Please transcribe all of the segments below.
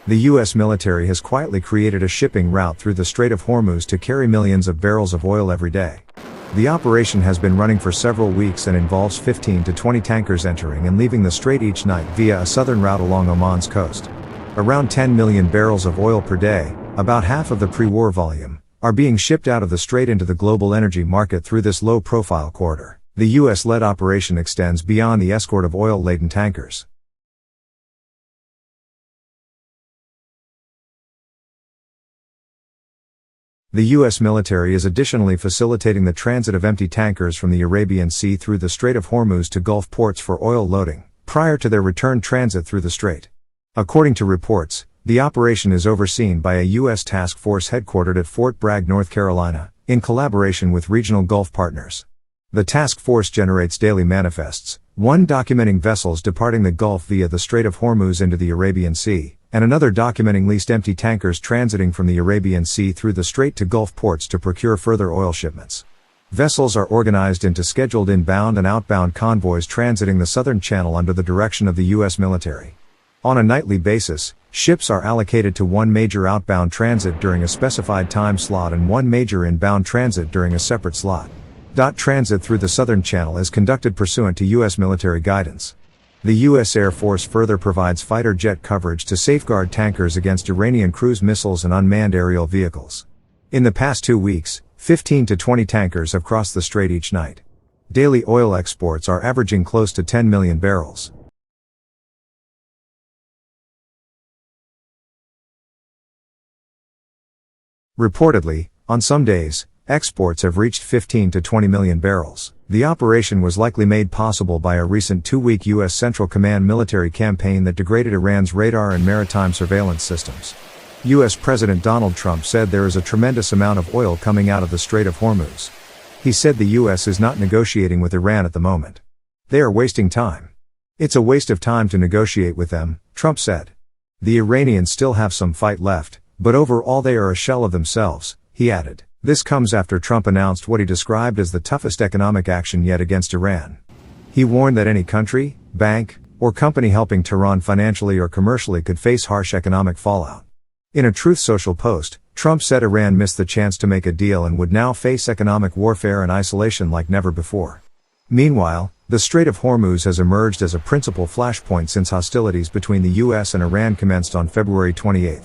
The U.S. military has quietly created a shipping route through the Strait of Hormuz to carry millions of barrels of oil every day. The operation has been running for several weeks and involves 15 to 20 tankers entering and leaving the strait each night via a southern route along Oman's coast. Around 10 million barrels of oil per day, about half of the pre-war volume, are being shipped out of the strait into the global energy market through this low-profile corridor. The U.S.-led operation extends beyond the escort of oil-laden tankers. The U.S. military is additionally facilitating the transit of empty tankers from the Arabian Sea through the Strait of Hormuz to Gulf ports for oil loading, prior to their return transit through the strait. According to reports, the operation is overseen by a U.S. task force headquartered at Fort Bragg, North Carolina, in collaboration with regional Gulf partners. The task force generates daily manifests, one documenting vessels departing the Gulf via the Strait of Hormuz into the Arabian Sea, and another documenting leased empty tankers transiting from the Arabian Sea through the strait to Gulf ports to procure further oil shipments. Vessels are organized into scheduled inbound and outbound convoys transiting the southern channel under the direction of the U.S. military. On a nightly basis, ships are allocated to one major outbound transit during a specified time slot and one major inbound transit during a separate slot. Transit through the southern channel is conducted pursuant to U.S. military guidance. The U.S. Air Force further provides fighter jet coverage to safeguard tankers against Iranian cruise missiles and unmanned aerial vehicles. In the past 2 weeks, 15 to 20 tankers have crossed the strait each night. Daily oil exports are averaging close to 10 million barrels. Reportedly, on some days, exports have reached 15 to 20 million barrels. The operation was likely made possible by a recent 2-week U.S. Central Command military campaign that degraded Iran's radar and maritime surveillance systems. U.S. President Donald Trump said there is a tremendous amount of oil coming out of the Strait of Hormuz. He said the U.S. is not negotiating with Iran at the moment. They are wasting time. It's a waste of time to negotiate with them, Trump said. The Iranians still have some fight left, but overall they are a shell of themselves, he added. This comes after Trump announced what he described as the toughest economic action yet against Iran. He warned that any country, bank, or company helping Tehran financially or commercially could face harsh economic fallout. In a Truth Social post, Trump said Iran missed the chance to make a deal and would now face economic warfare and isolation like never before. Meanwhile, the Strait of Hormuz has emerged as a principal flashpoint since hostilities between the U.S. and Iran commenced on February 28.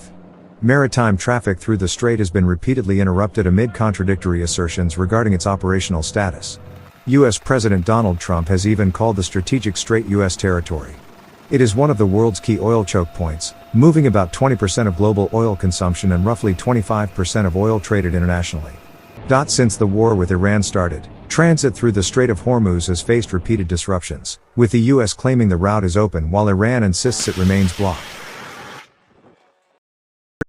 Maritime traffic through the strait has been repeatedly interrupted amid contradictory assertions regarding its operational status. U.S. President Donald Trump has even called the strategic strait U.S. territory. It is one of the world's key oil choke points, moving about 20% of global oil consumption and roughly 25% of oil traded internationally. Since the war with Iran started, transit through the Strait of Hormuz has faced repeated disruptions, with the U.S. claiming the route is open while Iran insists it remains blocked.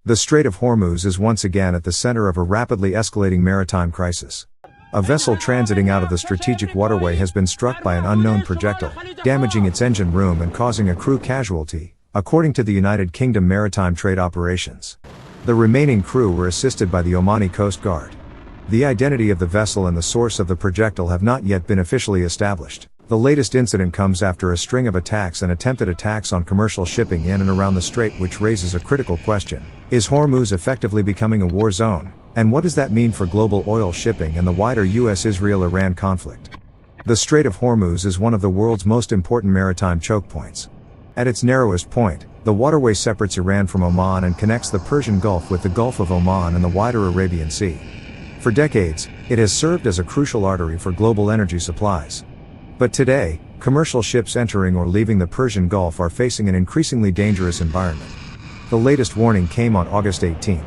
The Strait of Hormuz is once again at the center of a rapidly escalating maritime crisis. A vessel transiting out of the strategic waterway has been struck by an unknown projectile, damaging its engine room and causing a crew casualty, according to the United Kingdom Maritime Trade Operations. The remaining crew were assisted by the Omani Coast Guard. The identity of the vessel and the source of the projectile have not yet been officially established. The latest incident comes after a string of attacks and attempted attacks on commercial shipping in and around the strait, which raises a critical question. Is Hormuz effectively becoming a war zone? And what does that mean for global oil shipping and the wider U.S.-Israel-Iran conflict? The Strait of Hormuz is one of the world's most important maritime choke points. At its narrowest point, the waterway separates Iran from Oman and connects the Persian Gulf with the Gulf of Oman and the wider Arabian Sea. For decades, it has served as a crucial artery for global energy supplies. But today, commercial ships entering or leaving the Persian Gulf are facing an increasingly dangerous environment. The latest warning came on August 18.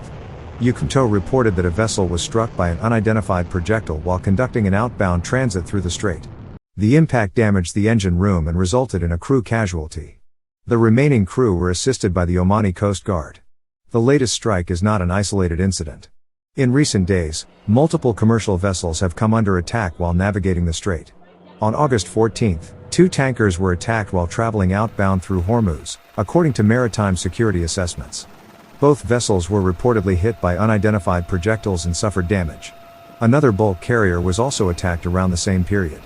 Uconto reported that a vessel was struck by an unidentified projectile while conducting an outbound transit through the strait. The impact damaged the engine room and resulted in a crew casualty. The remaining crew were assisted by the Omani Coast Guard. The latest strike is not an isolated incident. In recent days, multiple commercial vessels have come under attack while navigating the strait. On August 14, 2 tankers were attacked while traveling outbound through Hormuz, according to maritime security assessments. Both vessels were reportedly hit by unidentified projectiles and suffered damage. Another bulk carrier was also attacked around the same period.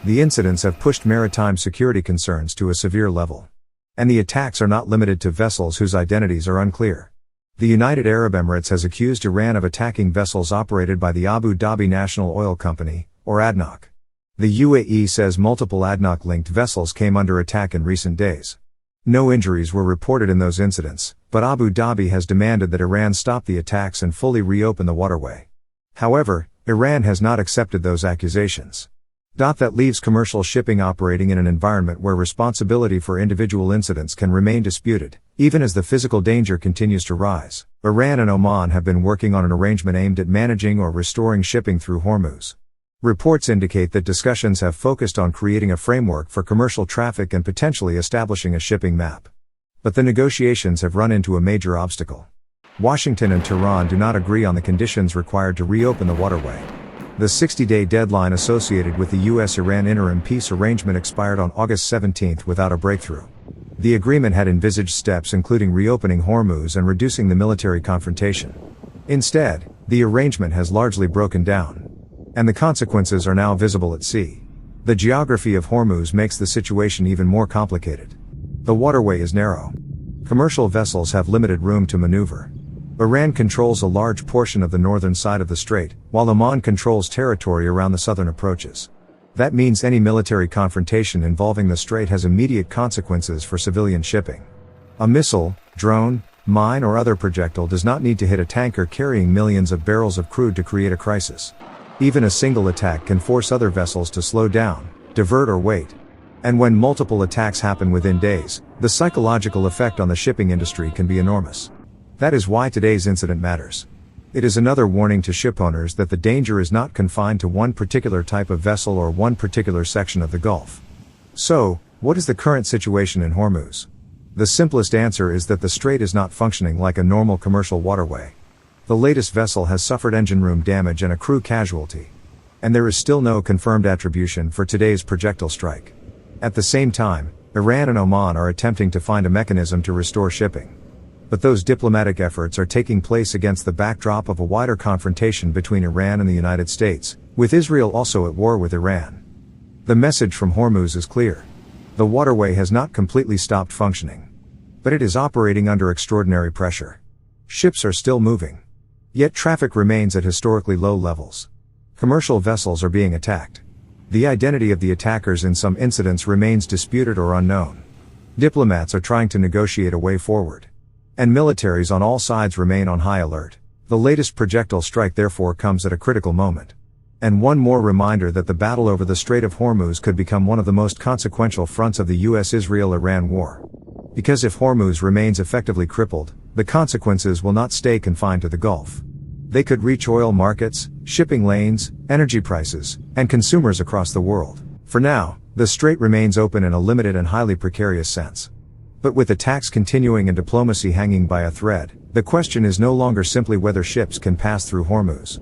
The incidents have pushed maritime security concerns to a severe level. And the attacks are not limited to vessels whose identities are unclear. The United Arab Emirates has accused Iran of attacking vessels operated by the Abu Dhabi National Oil Company, or ADNOC. The UAE says multiple ADNOC-linked vessels came under attack in recent days. No injuries were reported in those incidents, but Abu Dhabi has demanded that Iran stop the attacks and fully reopen the waterway. However, Iran has not accepted those accusations. That leaves commercial shipping operating in an environment where responsibility for individual incidents can remain disputed, even as the physical danger continues to rise. Iran and Oman have been working on an arrangement aimed at managing or restoring shipping through Hormuz. Reports indicate that discussions have focused on creating a framework for commercial traffic and potentially establishing a shipping map. But the negotiations have run into a major obstacle. Washington and Tehran do not agree on the conditions required to reopen the waterway. The 60-day deadline associated with the U.S.-Iran interim peace arrangement expired on August 17 without a breakthrough. The agreement had envisaged steps including reopening Hormuz and reducing the military confrontation. Instead, the arrangement has largely broken down. And the consequences are now visible at sea. The geography of Hormuz makes the situation even more complicated. The waterway is narrow. Commercial vessels have limited room to maneuver. Iran controls a large portion of the northern side of the strait, while Oman controls territory around the southern approaches. That means any military confrontation involving the strait has immediate consequences for civilian shipping. A missile, drone, mine or other projectile does not need to hit a tanker carrying millions of barrels of crude to create a crisis. Even a single attack can force other vessels to slow down, divert or wait. And when multiple attacks happen within days, the psychological effect on the shipping industry can be enormous. That is why today's incident matters. It is another warning to shipowners that the danger is not confined to one particular type of vessel or one particular section of the Gulf. So, what is the current situation in Hormuz? The simplest answer is that the strait is not functioning like a normal commercial waterway. The latest vessel has suffered engine room damage and a crew casualty. And there is still no confirmed attribution for today's projectile strike. At the same time, Iran and Oman are attempting to find a mechanism to restore shipping. But those diplomatic efforts are taking place against the backdrop of a wider confrontation between Iran and the United States, with Israel also at war with Iran. The message from Hormuz is clear. The waterway has not completely stopped functioning. But it is operating under extraordinary pressure. Ships are still moving. Yet traffic remains at historically low levels. Commercial vessels are being attacked. The identity of the attackers in some incidents remains disputed or unknown. Diplomats are trying to negotiate a way forward. And militaries on all sides remain on high alert. The latest projectile strike therefore comes at a critical moment. And one more reminder that the battle over the Strait of Hormuz could become one of the most consequential fronts of the US-Israel-Iran war. Because if Hormuz remains effectively crippled, the consequences will not stay confined to the Gulf. They could reach oil markets, shipping lanes, energy prices, and consumers across the world. For now, the strait remains open in a limited and highly precarious sense. But with attacks continuing and diplomacy hanging by a thread, the question is no longer simply whether ships can pass through Hormuz.